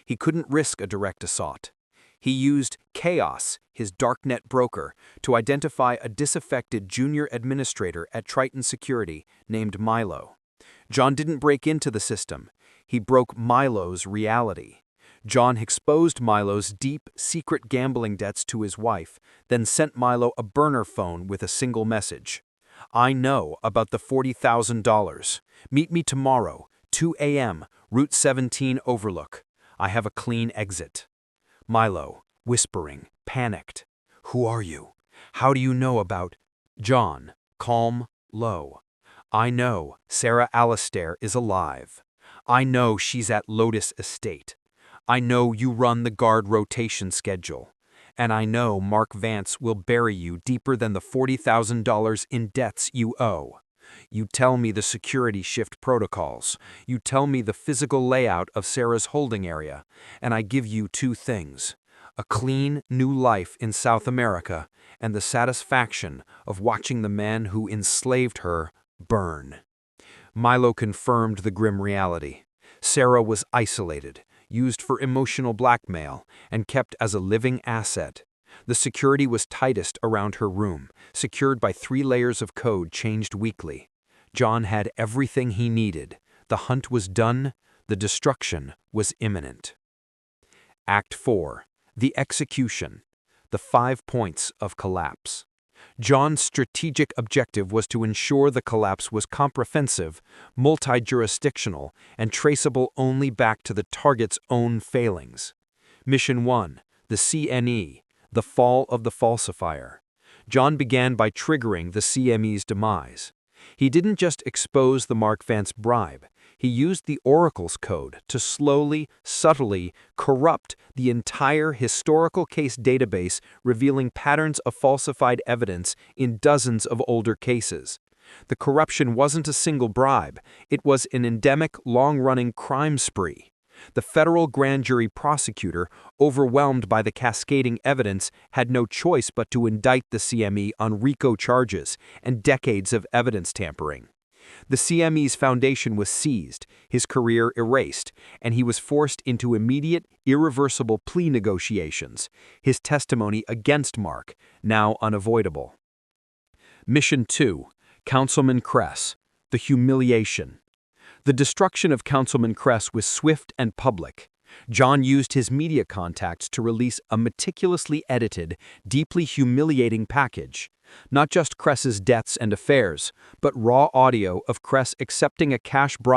He couldn't risk a direct assault. He used Chaos, his darknet broker, to identify a disaffected junior administrator at Triton Security named Milo. John didn't break into the system. He broke Milo's reality. John exposed Milo's deep, secret gambling debts to his wife, then sent Milo a burner phone with a single message. "I know about the $40,000. Meet me tomorrow, 2 a.m., Route 17 Overlook. I have a clean exit." Milo, whispering, panicked. "Who are you? How do you know about—" John, calm, low. "I know Sarah Alistair is alive. I know she's at Lotus Estate. I know you run the guard rotation schedule. And I know Mark Vance will bury you deeper than the $40,000 in debts you owe. You tell me the security shift protocols. You tell me the physical layout of Sarah's holding area, and I give you two things: a clean, new life in South America and the satisfaction of watching the man who enslaved her burn." Milo confirmed the grim reality. Sarah was isolated, used for emotional blackmail, and kept as a living asset. The security was tightest around her room, secured by 3 layers of code changed weekly. John had everything he needed. The hunt was done. The destruction was imminent. Act 4. The Execution. The 5 points of collapse. John's strategic objective was to ensure the collapse was comprehensive, multi-jurisdictional, and traceable only back to the target's own failings. Mission 1. The CNE. The Fall of the Falsifier. John began by triggering the CME's demise. He didn't just expose the Mark Vance bribe. He used the Oracle's code to slowly, subtly corrupt the entire historical case database, revealing patterns of falsified evidence in dozens of older cases. The corruption wasn't a single bribe. It was an endemic, long-running crime spree. The federal grand jury prosecutor, overwhelmed by the cascading evidence, had no choice but to indict the CME on RICO charges and decades of evidence tampering. The CME's foundation was seized, his career erased, and he was forced into immediate, irreversible plea negotiations, his testimony against Mark, now unavoidable. Mission 2. Councilman Kress. The Humiliation. The destruction of Councilman Kress was swift and public. John used his media contacts to release a meticulously edited, deeply humiliating package. Not just Kress's debts and affairs, but raw audio of Kress accepting a cash bribe